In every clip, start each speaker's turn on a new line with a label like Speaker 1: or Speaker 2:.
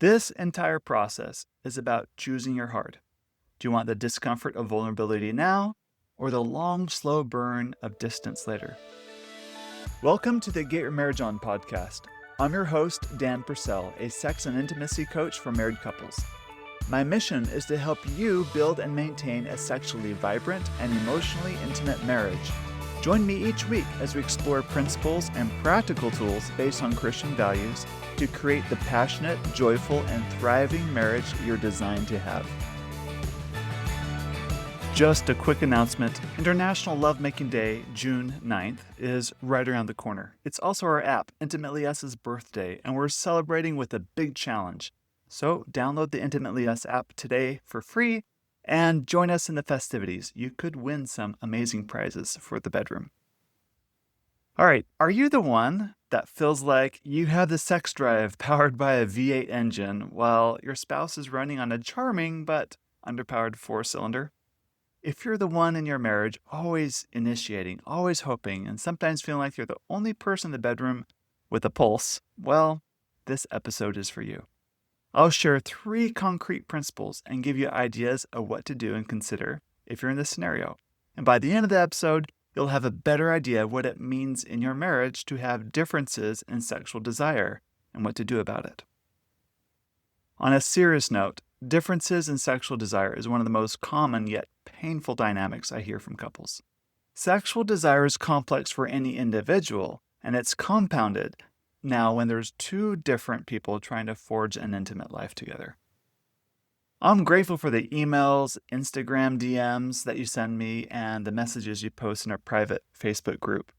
Speaker 1: This entire process is about choosing your heart. Do you want the discomfort of vulnerability now, or the long, slow burn of distance later? Welcome to the Get Your Marriage On podcast. I'm your host, Dan Purcell, a sex and intimacy coach for married couples. My mission is to help you build and maintain a sexually vibrant and emotionally intimate marriage. Join me each week as we explore principles and practical tools based on Christian values to create the passionate, joyful, and thriving marriage you're designed to have. Just a quick announcement, International Lovemaking Day, June 9th, is right around the corner. It's also our app, Intimately Us's birthday, and we're celebrating with a big challenge. So download the Intimately Us app today for free and join us in the festivities. You could win some amazing prizes for the bedroom. All right, are you the one that feels like you have the sex drive powered by a V8 engine while your spouse is running on a charming but underpowered 4-cylinder? If you're the one in your marriage always initiating, always hoping, and sometimes feeling like you're the only person in the bedroom with a pulse, well, this episode is for you. I'll share 3 concrete principles and give you ideas of what to do and consider if you're in this scenario. And by the end of the episode, you'll have a better idea of what it means in your marriage to have differences in sexual desire and what to do about it. On a serious note, differences in sexual desire is one of the most common yet painful dynamics I hear from couples. Sexual desire is complex for any individual, and it's compounded now when there's 2 different people trying to forge an intimate life together. I'm grateful for the emails, Instagram DMs that you send me, and the messages you post in our private Facebook group.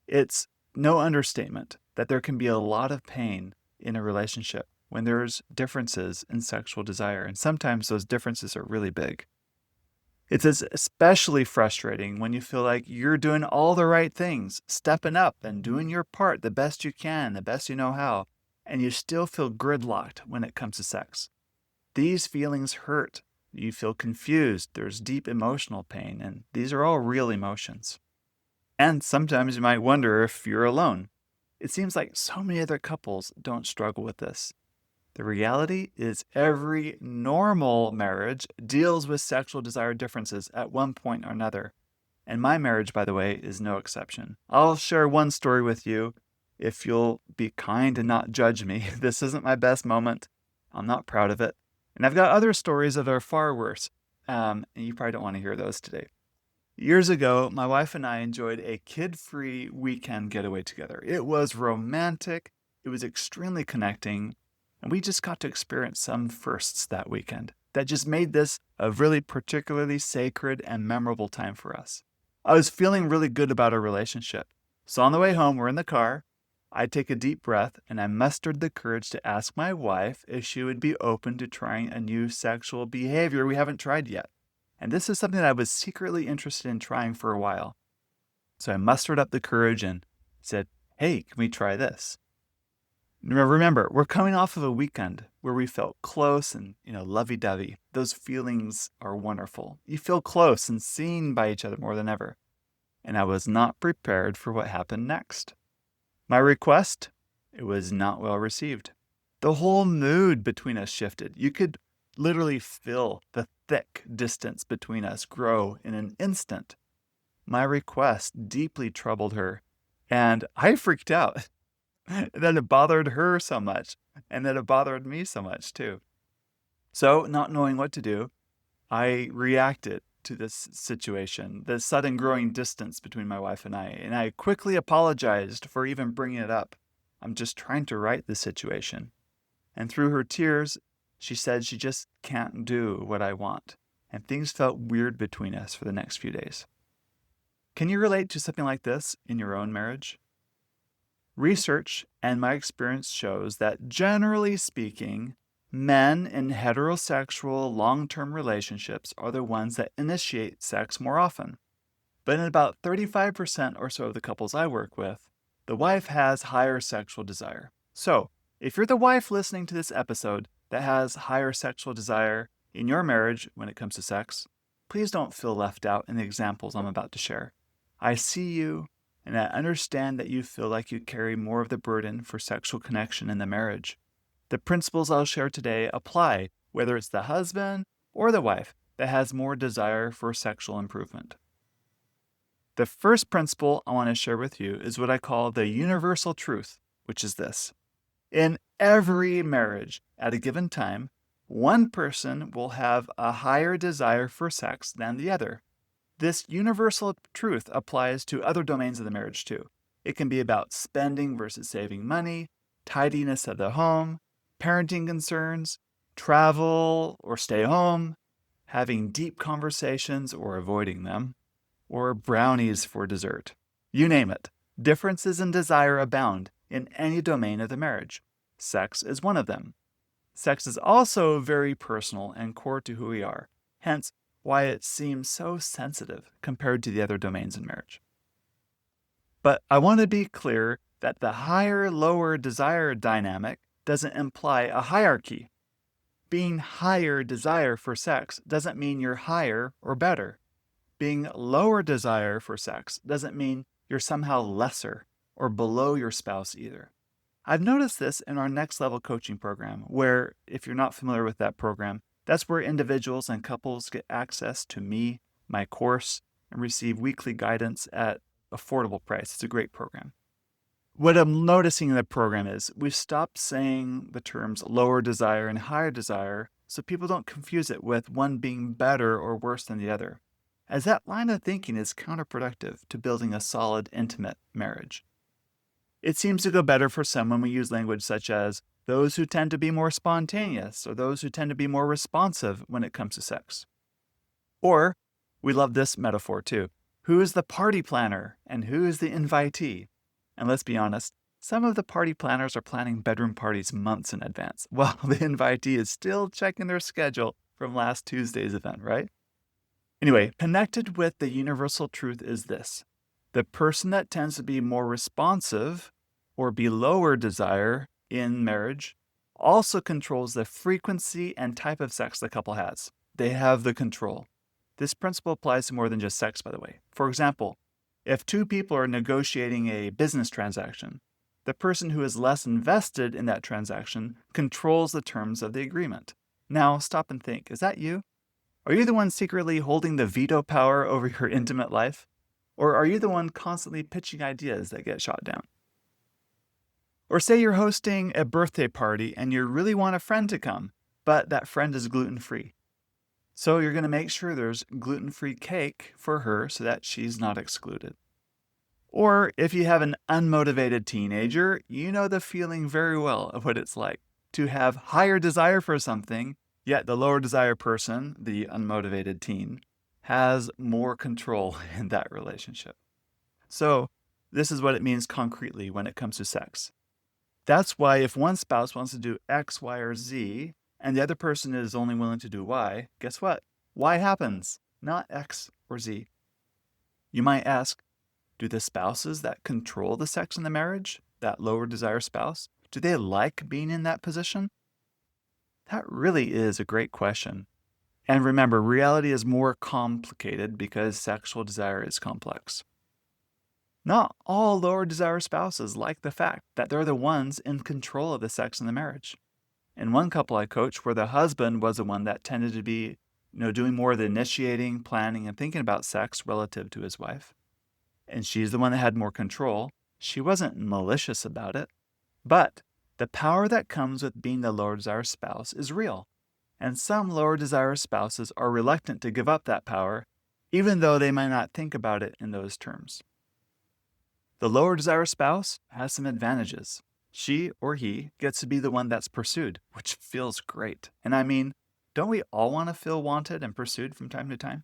Speaker 1: It's no understatement that there can be a lot of pain in a relationship when there's differences in sexual desire, and sometimes those differences are really big. It's especially frustrating when you feel like you're doing all the right things, stepping up and doing your part the best you can, the best you know how, and you still feel gridlocked when it comes to sex. These feelings hurt. You feel confused. There's deep emotional pain, and these are all real emotions. And sometimes you might wonder if you're alone. It seems like so many other couples don't struggle with this. The reality is every normal marriage deals with sexual desire differences at one point or another. And my marriage, by the way, is no exception. I'll share one story with you if you'll be kind and not judge me. This isn't my best moment. I'm not proud of it. And I've got other stories that are far worse. And you probably don't want to hear those today. Years ago, my wife and I enjoyed a kid-free weekend getaway together. It was romantic. It was extremely connecting. And we just got to experience some firsts that weekend that just made this a really particularly sacred and memorable time for us. I was feeling really good about our relationship. So on the way home, we're in the car. I take a deep breath and I mustered the courage to ask my wife if she would be open to trying a new sexual behavior we haven't tried yet. And this is something that I was secretly interested in trying for a while. So I mustered up the courage and said, "Hey, can we try this?" Remember, we're coming off of a weekend where we felt close and, lovey-dovey. Those feelings are wonderful. You feel close and seen by each other more than ever. And I was not prepared for what happened next. My request, it was not well received. The whole mood between us shifted. You could literally feel the thick distance between us grow in an instant. My request deeply troubled her, and I freaked out. That it bothered her so much, and that it bothered me so much too. So, not knowing what to do, I reacted to this situation, the sudden growing distance between my wife and I quickly apologized for even bringing it up. I'm just trying to right the situation. And through her tears, she said she just can't do what I want, and things felt weird between us for the next few days. Can you relate to something like this in your own marriage? Research and my experience shows that, generally speaking, men in heterosexual long-term relationships are the ones that initiate sex more often. But in about 35% or so of the couples I work with, the wife has higher sexual desire. So, if you're the wife listening to this episode that has higher sexual desire in your marriage when it comes to sex, please don't feel left out in the examples I'm about to share. I see you, and I understand that you feel like you carry more of the burden for sexual connection in the marriage. The principles I'll share today apply whether it's the husband or the wife that has more desire for sexual improvement. The first principle I want to share with you is what I call the universal truth, which is this. In every marriage at a given time, one person will have a higher desire for sex than the other. This universal truth applies to other domains of the marriage too. It can be about spending versus saving money, tidiness of the home, parenting concerns, travel or stay home, having deep conversations or avoiding them, or brownies for dessert. You name it. Differences in desire abound in any domain of the marriage. Sex is one of them. Sex is also very personal and core to who we are, hence why it seems so sensitive compared to the other domains in marriage. But I want to be clear that the higher-lower desire dynamic doesn't imply a hierarchy. Being higher desire for sex doesn't mean you're higher or better. Being lower desire for sex doesn't mean you're somehow lesser or below your spouse either. I've noticed this in our Next Level coaching program, where, if you're not familiar with that program, that's where individuals and couples get access to me, my course, and receive weekly guidance at affordable price. It's a great program. What I'm noticing in the program is we've stopped saying the terms lower desire and higher desire so people don't confuse it with one being better or worse than the other, as that line of thinking is counterproductive to building a solid, intimate marriage. It seems to go better for some when we use language such as those who tend to be more spontaneous or those who tend to be more responsive when it comes to sex. Or, we love this metaphor too. Who is the party planner and who is the invitee? And let's be honest, some of the party planners are planning bedroom parties months in advance, while the invitee is still checking their schedule from last Tuesday's event, right? Anyway, connected with the universal truth is this. The person that tends to be more responsive or be lower desire in marriage also controls the frequency and type of sex the couple has. They have the control. This principle applies to more than just sex, by the way. For example, if two people are negotiating a business transaction, the person who is less invested in that transaction controls the terms of the agreement. Now, stop and think. Is that you? Are you the one secretly holding the veto power over your intimate life? Or are you the one constantly pitching ideas that get shot down? Or say you're hosting a birthday party and you really want a friend to come, but that friend is gluten-free. So you're going to make sure there's gluten-free cake for her so that she's not excluded. Or if you have an unmotivated teenager, you know the feeling very well of what it's like to have higher desire for something, yet the lower desire person, the unmotivated teen, has more control in that relationship. So this is what it means concretely when it comes to sex. That's why if one spouse wants to do X, Y, or Z, and the other person is only willing to do Y, guess what? Y happens, not X or Z. You might ask, do the spouses that control the sex in the marriage, that lower desire spouse, do they like being in that position? That really is a great question. And remember, reality is more complicated because sexual desire is complex. Not all lower desire spouses like the fact that they're the ones in control of the sex in the marriage. In one couple I coached where the husband was the one that tended to be, doing more of the initiating, planning, and thinking about sex relative to his wife. And she's the one that had more control. She wasn't malicious about it. But the power that comes with being the lower desire spouse is real. And some lower desire spouses are reluctant to give up that power, even though they might not think about it in those terms. The lower desire spouse has some advantages. She or he gets to be the one that's pursued, which feels great. And I mean, don't we all want to feel wanted and pursued from time to time?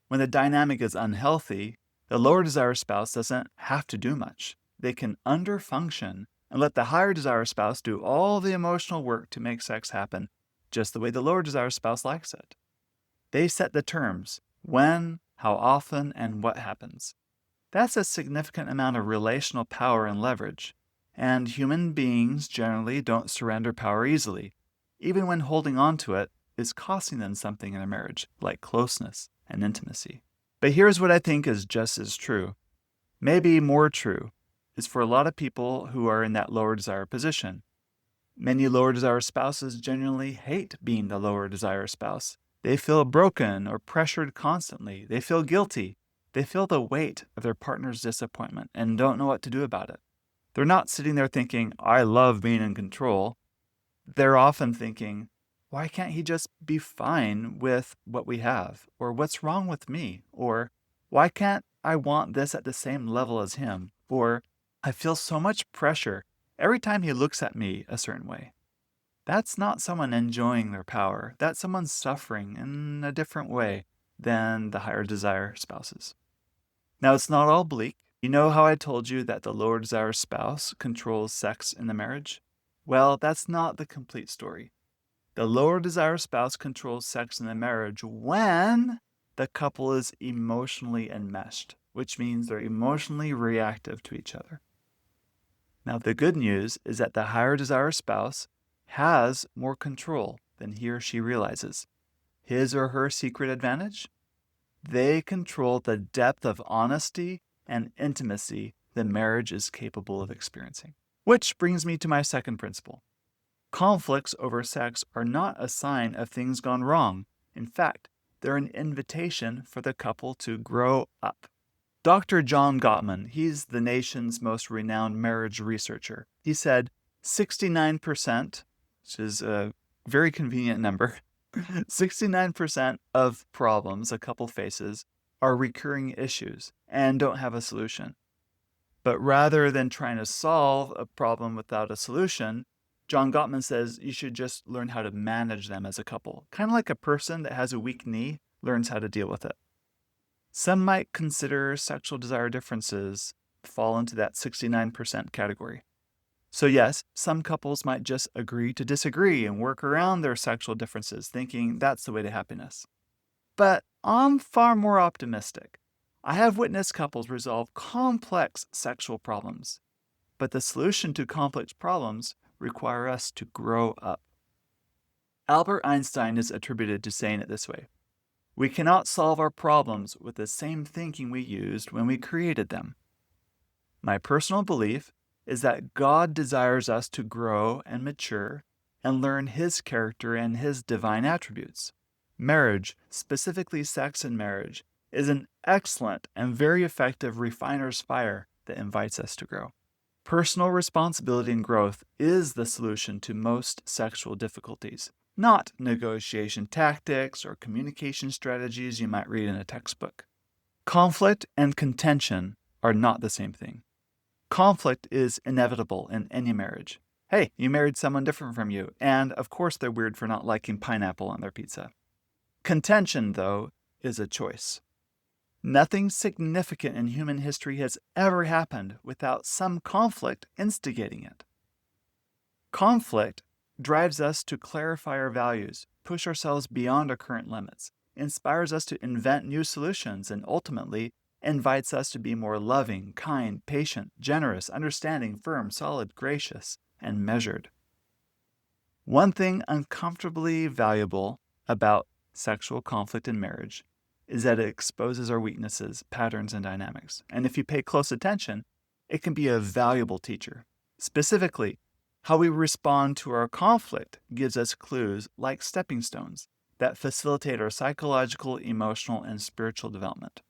Speaker 1: When the dynamic is unhealthy, the lower desire spouse doesn't have to do much. They can underfunction and let the higher desire spouse do all the emotional work to make sex happen just the way the lower desire spouse likes it. They set the terms, when, how often, and what happens. That's a significant amount of relational power and leverage, and human beings generally don't surrender power easily, even when holding on to it is costing them something in their marriage, like closeness and intimacy. But here's what I think is just as true, maybe more true, is for a lot of people who are in that lower desire position. Many lower desire spouses genuinely hate being the lower desire spouse. They feel broken or pressured constantly. They feel guilty. They feel the weight of their partner's disappointment and don't know what to do about it. They're not sitting there thinking, I love being in control. They're often thinking, why can't he just be fine with what we have? Or what's wrong with me? Or why can't I want this at the same level as him? Or I feel so much pressure every time he looks at me a certain way. That's not someone enjoying their power. That's someone suffering in a different way than the higher desire spouses. Now, it's not all bleak. You know how I told you that the lower desire spouse controls sex in the marriage? Well, that's not the complete story. The lower desire spouse controls sex in the marriage when the couple is emotionally enmeshed, which means they're emotionally reactive to each other. Now, the good news is that the higher desire spouse has more control than he or she realizes. His or her secret advantage? They control the depth of honesty and intimacy the marriage is capable of experiencing. Which brings me to my second principle. Conflicts over sex are not a sign of things gone wrong. In fact, they're an invitation for the couple to grow up. Dr. John Gottman, he's the nation's most renowned marriage researcher. He said 69%, which is a very convenient number, 69% of problems a couple faces are recurring issues and don't have a solution. But rather than trying to solve a problem without a solution, John Gottman says you should just learn how to manage them as a couple, kind of like a person that has a weak knee learns how to deal with it. Some might consider sexual desire differences fall into that 69% category. So yes, some couples might just agree to disagree and work around their sexual differences, thinking that's the way to happiness. But I'm far more optimistic. I have witnessed couples resolve complex sexual problems, but the solution to complex problems require us to grow up. Albert Einstein is attributed to saying it this way: we cannot solve our problems with the same thinking we used when we created them. My personal belief is that God desires us to grow and mature and learn His character and His divine attributes. Marriage, specifically sex and marriage, is an excellent and very effective refiner's fire that invites us to grow. Personal responsibility and growth is the solution to most sexual difficulties, not negotiation tactics or communication strategies you might read in a textbook. Conflict and contention are not the same thing. Conflict is inevitable in any marriage. Hey, you married someone different from you, and of course they're weird for not liking pineapple on their pizza. Contention, though, is a choice. Nothing significant in human history has ever happened without some conflict instigating it. Conflict drives us to clarify our values, push ourselves beyond our current limits, inspires us to invent new solutions, and ultimately invites us to be more loving, kind, patient, generous, understanding, firm, solid, gracious, and measured. One thing uncomfortably valuable about sexual conflict in marriage is that it exposes our weaknesses, patterns, and dynamics. And if you pay close attention, it can be a valuable teacher. Specifically, how we respond to our conflict gives us clues like stepping stones that facilitate our psychological, emotional, and spiritual development.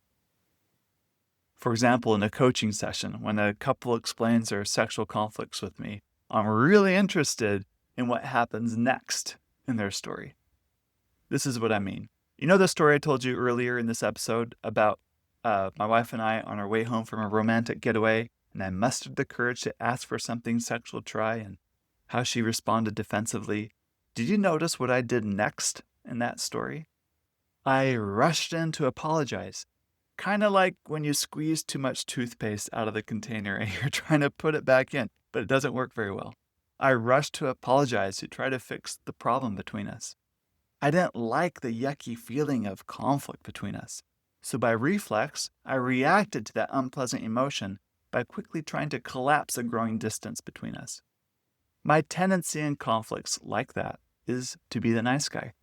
Speaker 1: For example, in a coaching session, when a couple explains their sexual conflicts with me, I'm really interested in what happens next in their story. This is what I mean. You know the story I told you earlier in this episode about my wife and I on our way home from a romantic getaway, and I mustered the courage to ask for something sexual to try, and how she responded defensively. Did you notice what I did next in that story? I rushed in to apologize. Kind of like when you squeeze too much toothpaste out of the container and you're trying to put it back in, but it doesn't work very well. I rushed to apologize to try to fix the problem between us. I didn't like the yucky feeling of conflict between us. So by reflex, I reacted to that unpleasant emotion by quickly trying to collapse the growing distance between us. My tendency in conflicts like that is to be the nice guy,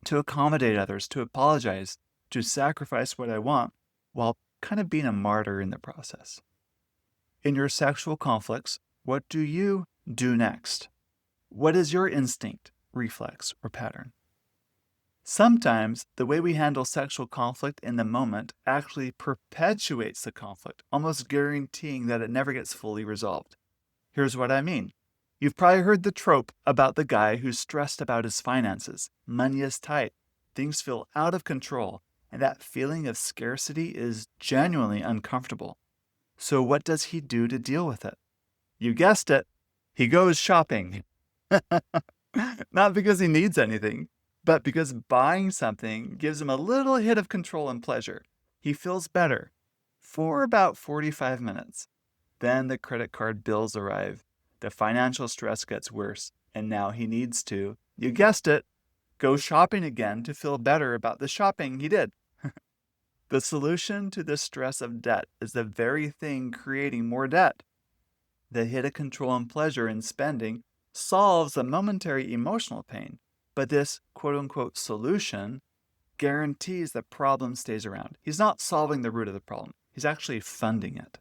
Speaker 1: to accommodate others, to apologize, to sacrifice what I want, while kind of being a martyr in the process. In your sexual conflicts, what do you do next? What is your instinct, reflex, or pattern? Sometimes the way we handle sexual conflict in the moment actually perpetuates the conflict, almost guaranteeing that it never gets fully resolved. Here's what I mean. You've probably heard the trope about the guy who's stressed about his finances. Money is tight, things feel out of control, and that feeling of scarcity is genuinely uncomfortable. So what does he do to deal with it? You guessed it, he goes shopping. Not because he needs anything, but because buying something gives him a little hit of control and pleasure. He feels better for about 45 minutes. Then the credit card bills arrive. The financial stress gets worse, and now he needs to, you guessed it, go shopping again to feel better about the shopping he did. The solution to the stress of debt is the very thing creating more debt. The hit of control and pleasure in spending solves the momentary emotional pain, but this quote-unquote solution guarantees the problem stays around. He's not solving the root of the problem. He's actually funding it.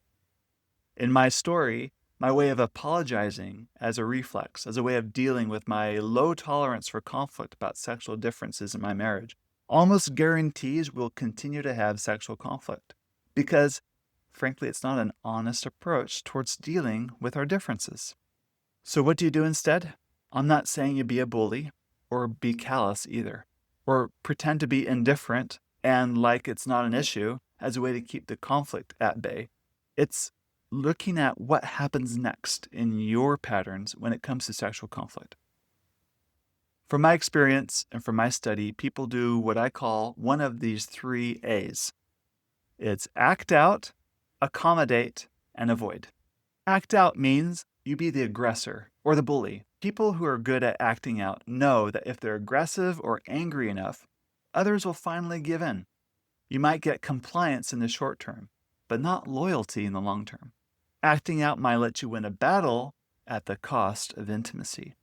Speaker 1: In my story, my way of apologizing as a reflex, as a way of dealing with my low tolerance for conflict about sexual differences in my marriage, almost guarantees we'll continue to have sexual conflict. Because, frankly, it's not an honest approach towards dealing with our differences. So what do you do instead? I'm not saying you be a bully or be callous either, or pretend to be indifferent and like it's not an issue as a way to keep the conflict at bay. It's looking at what happens next in your patterns when it comes to sexual conflict. From my experience and from my study, people do what I call one of these 3 A's. It's act out, accommodate, and avoid. Act out means you be the aggressor or the bully. People who are good at acting out know that if they're aggressive or angry enough, others will finally give in. You might get compliance in the short term, but not loyalty in the long term. Acting out might let you win a battle at the cost of intimacy.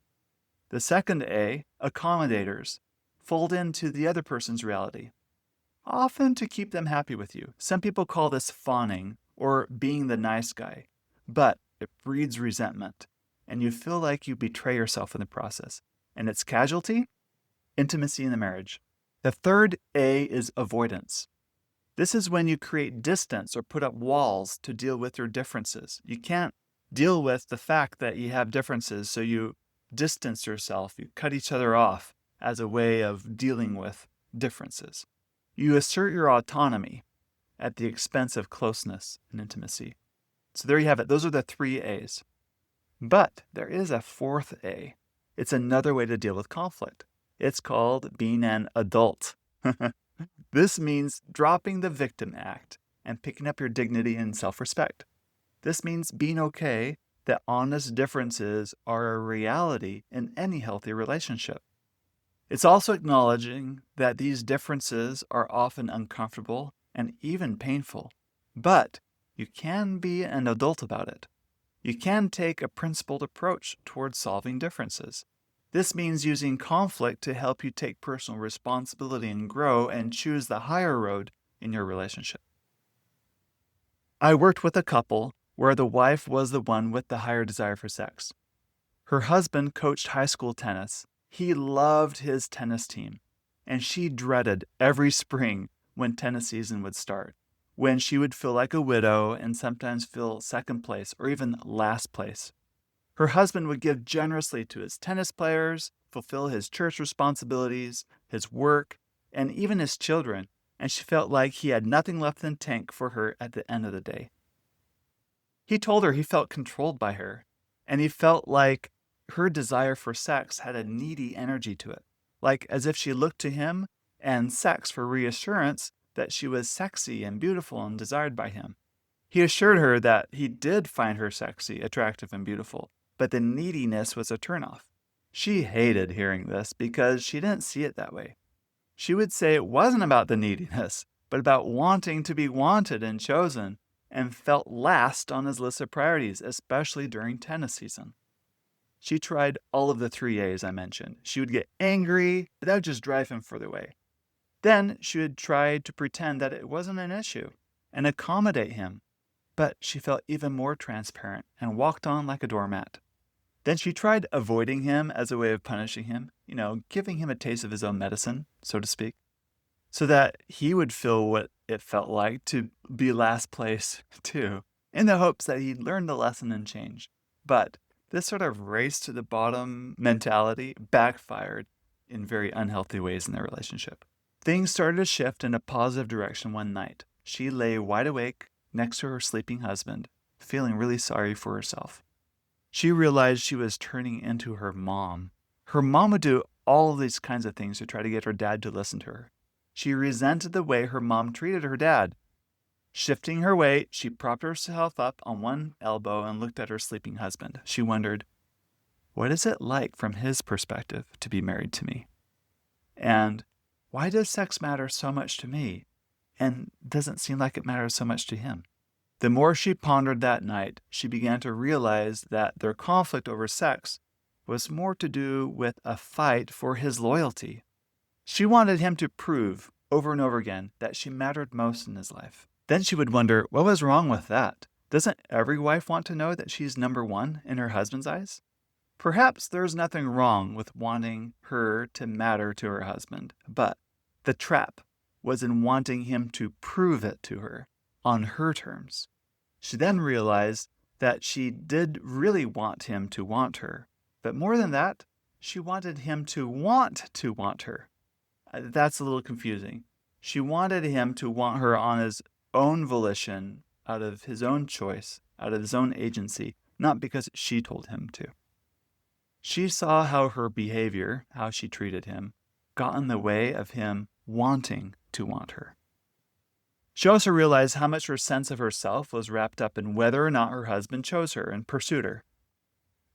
Speaker 1: The second A, accommodators, fold into the other person's reality, often to keep them happy with you. Some people call this fawning or being the nice guy, but it breeds resentment, and you feel like you betray yourself in the process. And its casualty? Intimacy in the marriage. The third A is avoidance. This is when you create distance or put up walls to deal with your differences. You can't deal with the fact that you have differences, so you distance yourself. You cut each other off as a way of dealing with differences. You assert your autonomy at the expense of closeness and intimacy. So there you have it. Those are the 3 A's. But there is a 4th A. It's another way to deal with conflict. It's called being an adult. This means dropping the victim act and picking up your dignity and self-respect. This means being okay that honest differences are a reality in any healthy relationship. It's also acknowledging that these differences are often uncomfortable and even painful, but you can be an adult about it. You can take a principled approach towards solving differences. This means using conflict to help you take personal responsibility and grow and choose the higher road in your relationship. I worked with a couple where the wife was the one with the higher desire for sex. Her husband coached high school tennis. He loved his tennis team, and she dreaded every spring when tennis season would start, when she would feel like a widow and sometimes feel second place or even last place. Her husband would give generously to his tennis players, fulfill his church responsibilities, his work, and even his children, and she felt like he had nothing left in the tank for her at the end of the day. He told her he felt controlled by her, and he felt like her desire for sex had a needy energy to it, like as if she looked to him and sex for reassurance that she was sexy and beautiful and desired by him. He assured her that he did find her sexy, attractive, and beautiful, but the neediness was a turnoff. She hated hearing this because she didn't see it that way. She would say it wasn't about the neediness, but about wanting to be wanted and chosen, and felt last on his list of priorities, especially during tennis season. She tried all of the 3 A's I mentioned. She would get angry, but that would just drive him further away. Then she would try to pretend that it wasn't an issue and accommodate him, but she felt even more transparent and walked on like a doormat. Then she tried avoiding him as a way of punishing him, giving him a taste of his own medicine, so to speak, so that he would feel what it felt like to be last place too, in the hopes that he'd learn the lesson and change. But this sort of race to the bottom mentality backfired in very unhealthy ways in their relationship. Things started to shift in a positive direction one night. She lay wide awake next to her sleeping husband, feeling really sorry for herself. She realized she was turning into her mom. Her mom would do all of these kinds of things to try to get her dad to listen to her. She resented the way her mom treated her dad. Shifting her weight, she propped herself up on one elbow and looked at her sleeping husband. She wondered, what is it like from his perspective to be married to me? And why does sex matter so much to me and doesn't seem like it matters so much to him? The more she pondered that night, she began to realize that their conflict over sex was more to do with a fight for his loyalty. She wanted him to prove over and over again that she mattered most in his life. Then she would wonder, what was wrong with that? Doesn't every wife want to know that she's number one in her husband's eyes? Perhaps there's nothing wrong with wanting her to matter to her husband, but the trap was in wanting him to prove it to her on her terms. She then realized that she did really want him to want her, but more than that, she wanted him to want her. That's a little confusing. She wanted him to want her on his own volition, out of his own choice, out of his own agency, not because she told him to. She saw how her behavior, how she treated him, got in the way of him wanting to want her. She also realized how much her sense of herself was wrapped up in whether or not her husband chose her and pursued her.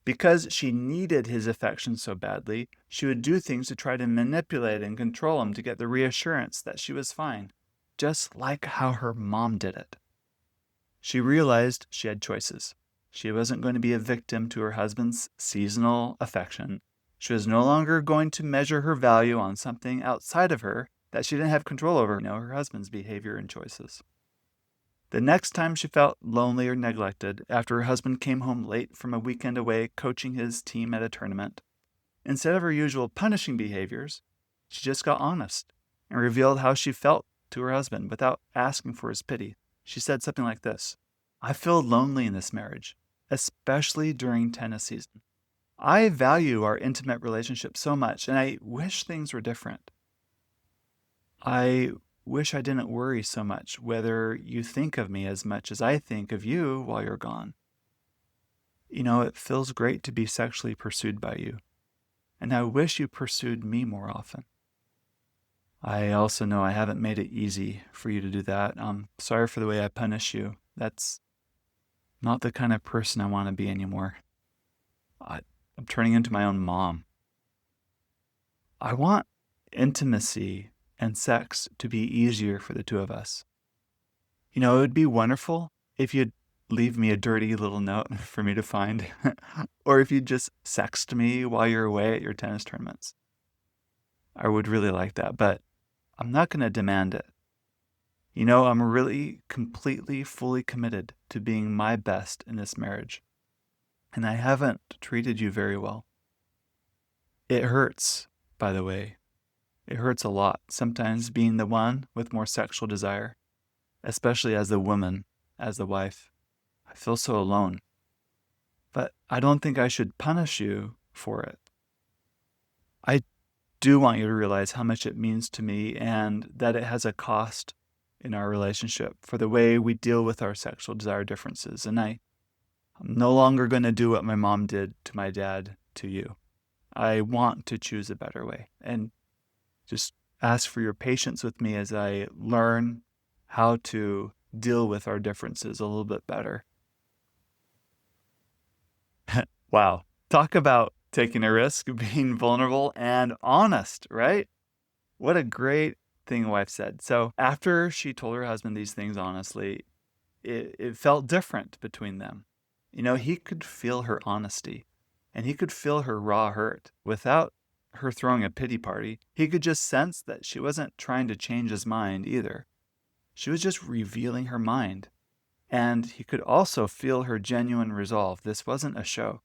Speaker 1: Because she needed his affection so badly, she would do things to try to manipulate and control him to get the reassurance that she was fine, just like how her mom did it. She realized she had choices. She wasn't going to be a victim to her husband's seasonal affection. She was no longer going to measure her value on something outside of her that she didn't have control over, her husband's behavior and choices. The next time she felt lonely or neglected after her husband came home late from a weekend away coaching his team at a tournament, instead of her usual punishing behaviors, she just got honest and revealed how she felt to her husband without asking for his pity. She said something like this: I feel lonely in this marriage, especially during tennis season. I value our intimate relationship so much, and I wish things were different. I wish I didn't worry so much whether you think of me as much as I think of you while you're gone. It feels great to be sexually pursued by you, and I wish you pursued me more often. I also know I haven't made it easy for you to do that. I'm sorry for the way I punish you. That's not the kind of person I want to be anymore. I'm turning into my own mom. I want intimacy and sex to be easier for the two of us. It would be wonderful if you'd leave me a dirty little note for me to find, or if you'd just sext me while you're away at your tennis tournaments. I would really like that, but I'm not going to demand it. I'm really completely, fully committed to being my best in this marriage, and I haven't treated you very well. It hurts, by the way. It hurts a lot, sometimes being the one with more sexual desire, especially as the woman, as the wife. I feel so alone. But I don't think I should punish you for it. I do want you to realize how much it means to me and that it has a cost in our relationship for the way we deal with our sexual desire differences. And I'm no longer going to do what my mom did to my dad to you. I want to choose a better way. And just ask for your patience with me as I learn how to deal with our differences a little bit better. Wow. Talk about taking a risk, being vulnerable and honest, right? What a great thing wife said. So after she told her husband these things honestly, it felt different between them. He could feel her honesty and he could feel her raw hurt without her throwing a pity party. He could just sense that she wasn't trying to change his mind either. She was just revealing her mind. And he could also feel her genuine resolve. This wasn't a show.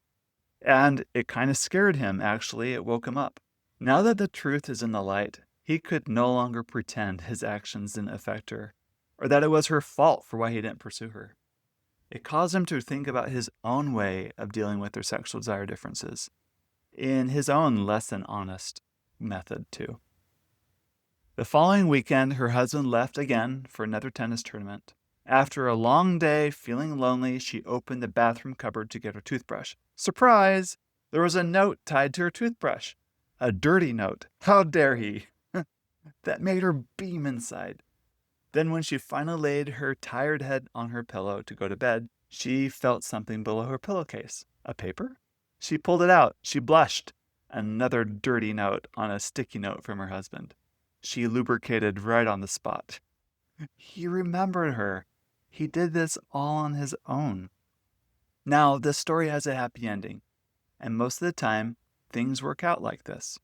Speaker 1: And it kind of scared him, actually. It woke him up. Now that the truth is in the light, he could no longer pretend his actions didn't affect her, or that it was her fault for why he didn't pursue her. It caused him to think about his own way of dealing with their sexual desire differences, in his own less than honest method, too. The following weekend, her husband left again for another tennis tournament. After a long day, feeling lonely, she opened the bathroom cupboard to get her toothbrush. Surprise! There was a note tied to her toothbrush. A dirty note. How dare he? That made her beam inside. Then when she finally laid her tired head on her pillow to go to bed, she felt something below her pillowcase. A paper? She pulled it out. She blushed. Another dirty note on a sticky note from her husband. She lubricated right on the spot. He remembered her. He did this all on his own. Now, this story has a happy ending, and most of the time, things work out like this.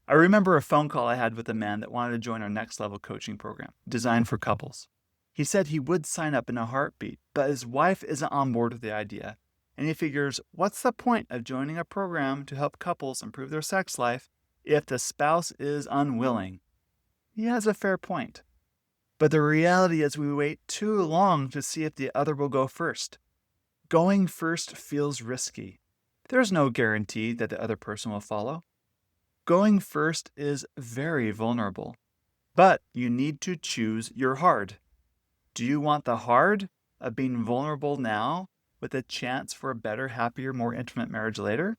Speaker 1: I remember a phone call I had with a man that wanted to join our next level coaching program, designed for couples. He said he would sign up in a heartbeat, but his wife isn't on board with the idea, and he figures, what's the point of joining a program to help couples improve their sex life if the spouse is unwilling? He has a fair point. But the reality is we wait too long to see if the other will go first. Going first feels risky. There's no guarantee that the other person will follow. Going first is very vulnerable. But you need to choose your hard. Do you want the hard of being vulnerable now with a chance for a better, happier, more intimate marriage later?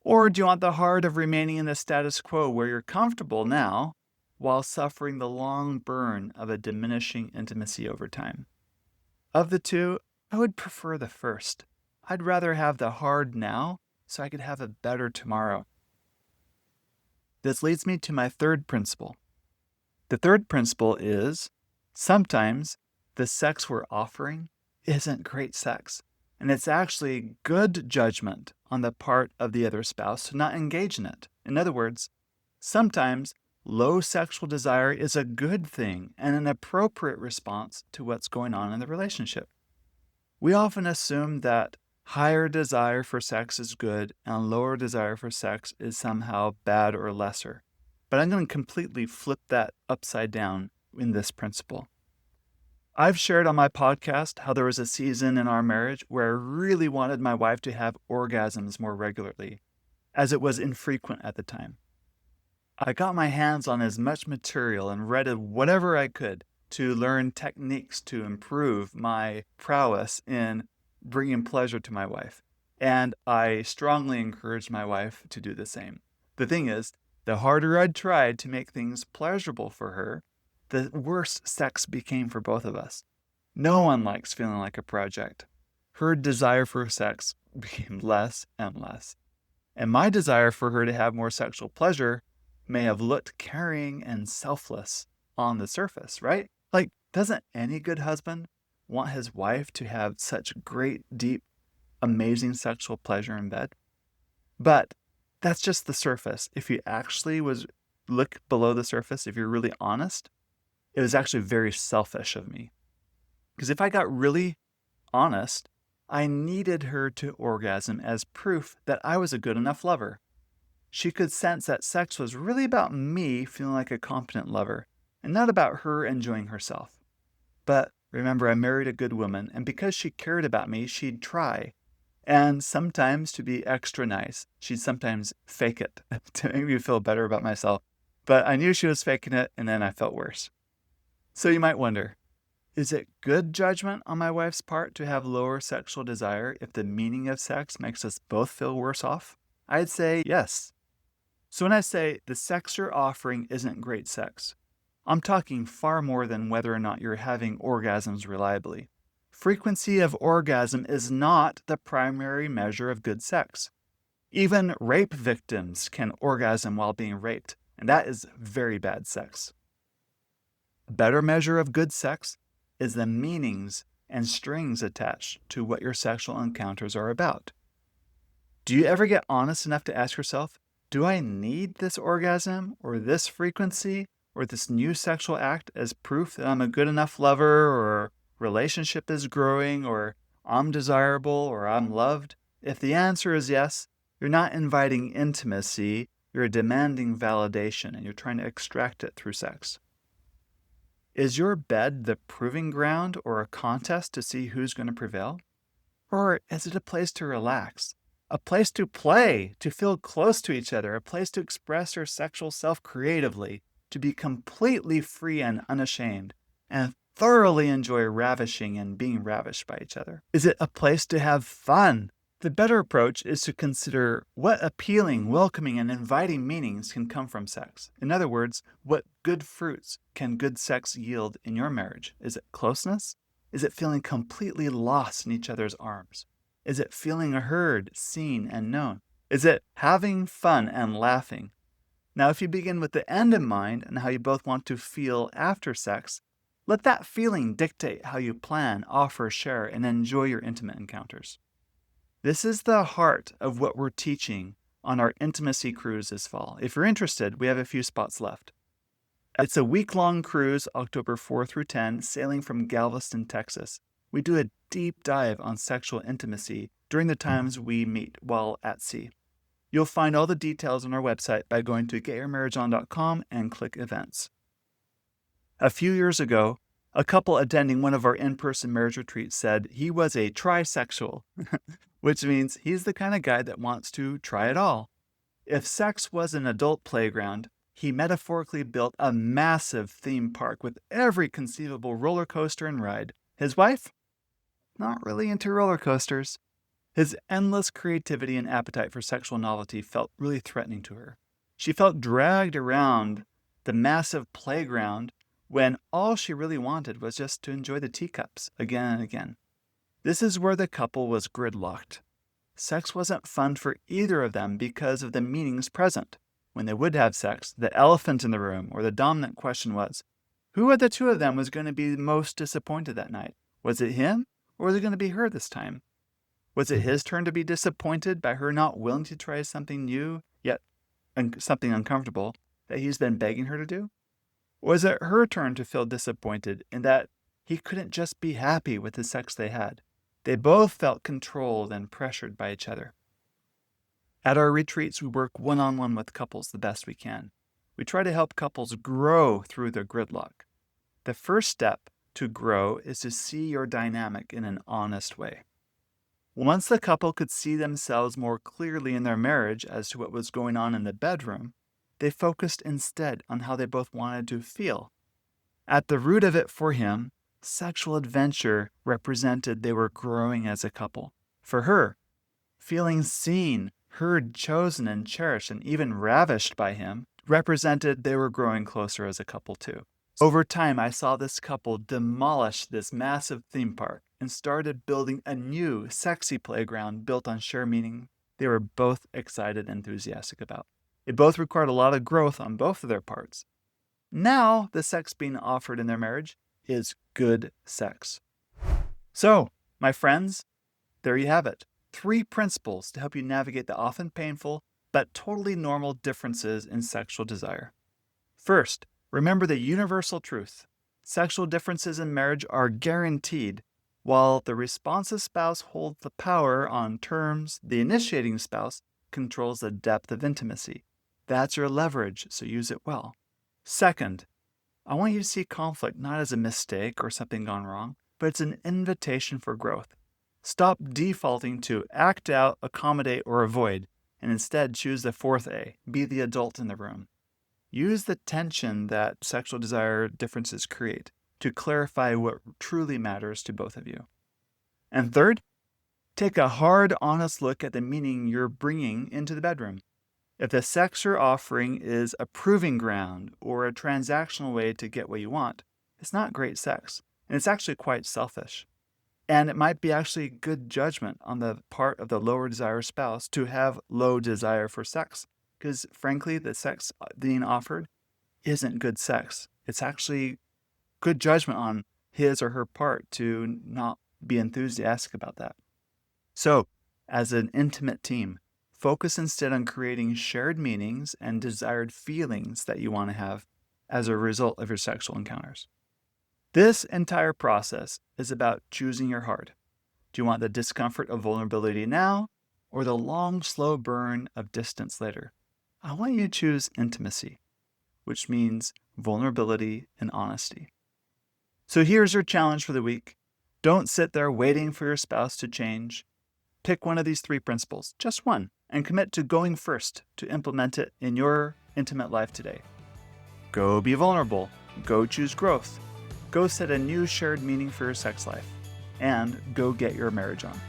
Speaker 1: Or do you want the hard of remaining in the status quo where you're comfortable now, while suffering the long burn of a diminishing intimacy over time? Of the two, I would prefer the first. I'd rather have the hard now so I could have a better tomorrow. This leads me to my third principle. The third principle is sometimes the sex we're offering isn't great sex, and it's actually good judgment on the part of the other spouse to not engage in it. In other words, sometimes low sexual desire is a good thing and an appropriate response to what's going on in the relationship. We often assume that higher desire for sex is good and lower desire for sex is somehow bad or lesser. But I'm going to completely flip that upside down in this principle. I've shared on my podcast how there was a season in our marriage where I really wanted my wife to have orgasms more regularly, as it was infrequent at the time. I got my hands on as much material and read whatever I could to learn techniques to improve my prowess in bringing pleasure to my wife. And I strongly encouraged my wife to do the same. The thing is, the harder I tried to make things pleasurable for her, the worse sex became for both of us. No one likes feeling like a project. Her desire for sex became less and less. And my desire for her to have more sexual pleasure may have looked caring and selfless on the surface, right? Like, doesn't any good husband want his wife to have such great, deep, amazing sexual pleasure in bed? But that's just the surface. If you actually look below the surface, if you're really honest, it was actually very selfish of me. Because if I got really honest, I needed her to orgasm as proof that I was a good enough lover. She could sense that sex was really about me feeling like a competent lover, and not about her enjoying herself. But remember, I married a good woman, and because she cared about me, she'd try. And sometimes to be extra nice, she'd sometimes fake it to make me feel better about myself. But I knew she was faking it, and then I felt worse. So you might wonder, is it good judgment on my wife's part to have lower sexual desire if the meaning of sex makes us both feel worse off? I'd say yes. So when I say the sex you're offering isn't great sex, I'm talking far more than whether or not you're having orgasms reliably. Frequency of orgasm is not the primary measure of good sex. Even rape victims can orgasm while being raped, and that is very bad sex. A better measure of good sex is the meanings and strings attached to what your sexual encounters are about. Do you ever get honest enough to ask yourself, do I need this orgasm or this frequency or this new sexual act as proof that I'm a good enough lover or relationship is growing or I'm desirable or I'm loved? If the answer is yes, you're not inviting intimacy, you're demanding validation, and you're trying to extract it through sex. Is your bed the proving ground or a contest to see who's going to prevail? Or is it a place to relax, a place to play, to feel close to each other, a place to express your sexual self creatively, to be completely free and unashamed, and thoroughly enjoy ravishing and being ravished by each other? Is it a place to have fun? The better approach is to consider what appealing, welcoming, and inviting meanings can come from sex. In other words, what good fruits can good sex yield in your marriage? Is it closeness? Is it feeling completely lost in each other's arms? Is it feeling heard, seen, and known? Is it having fun and laughing? Now, if you begin with the end in mind and how you both want to feel after sex, let that feeling dictate how you plan, offer, share, and enjoy your intimate encounters. This is the heart of what we're teaching on our intimacy cruise this fall. If you're interested, we have a few spots left. It's a week-long cruise, October 4 through 10, sailing from Galveston, Texas. We do a deep dive on sexual intimacy during the times we meet while at sea. You'll find all the details on our website by going to getyourmarriageon.com and click events. A few years ago, a couple attending one of our in-person marriage retreats said he was a trisexual, which means he's the kind of guy that wants to try it all. If sex was an adult playground, he metaphorically built a massive theme park with every conceivable roller coaster and ride. His wife? Not really into roller coasters. His endless creativity and appetite for sexual novelty felt really threatening to her. She felt dragged around the massive playground when all she really wanted was just to enjoy the teacups again and again. This is where the couple was gridlocked. Sex wasn't fun for either of them because of the meanings present. When they would have sex, the elephant in the room or the dominant question was, who of the two of them was going to be most disappointed that night? Was it him or was it going to be her this time? Was it his turn to be disappointed by her not willing to try something new, yet something uncomfortable, that he's been begging her to do? Or was it her turn to feel disappointed in that he couldn't just be happy with the sex they had? They both felt controlled and pressured by each other. At our retreats, we work one-on-one with couples the best we can. We try to help couples grow through their gridlock. The first step to grow is to see your dynamic in an honest way. Once the couple could see themselves more clearly in their marriage as to what was going on in the bedroom, they focused instead on how they both wanted to feel. At the root of it for him, sexual adventure represented they were growing as a couple. For her, feeling seen, heard, chosen, and cherished, and even ravished by him, represented they were growing closer as a couple too. Over time, I saw this couple demolish this massive theme park and started building a new, sexy playground built on shared meaning they were both excited and enthusiastic about. It both required a lot of growth on both of their parts. Now, the sex being offered in their marriage is good sex. So, my friends, there you have it. 3 principles to help you navigate the often painful but totally normal differences in sexual desire. First, remember the universal truth. Sexual differences in marriage are guaranteed. While the responsive spouse holds the power on terms, the initiating spouse controls the depth of intimacy. That's your leverage, so use it well. Second, I want you to see conflict not as a mistake or something gone wrong, but it's an invitation for growth. Stop defaulting to act out, accommodate, or avoid, and instead choose the 4th A, be the adult in the room. Use the tension that sexual desire differences create to clarify what truly matters to both of you. And third, take a hard, honest look at the meaning you're bringing into the bedroom. If the sex you're offering is a proving ground or a transactional way to get what you want, it's not great sex, and it's actually quite selfish. And it might be actually good judgment on the part of the lower desire spouse to have low desire for sex, because frankly, the sex being offered isn't good sex. It's actually good judgment on his or her part to not be enthusiastic about that. So, as an intimate team, focus instead on creating shared meanings and desired feelings that you want to have as a result of your sexual encounters. This entire process is about choosing your heart. Do you want the discomfort of vulnerability now, or the long, slow burn of distance later. I want you to choose intimacy, which means vulnerability and honesty. So here's your challenge for the week. Don't sit there waiting for your spouse to change. Pick one of these 3 principles, just one, and commit to going first to implement it in your intimate life today. Go be vulnerable. Go choose growth. Go set a new shared meaning for your sex life. And go get your marriage on.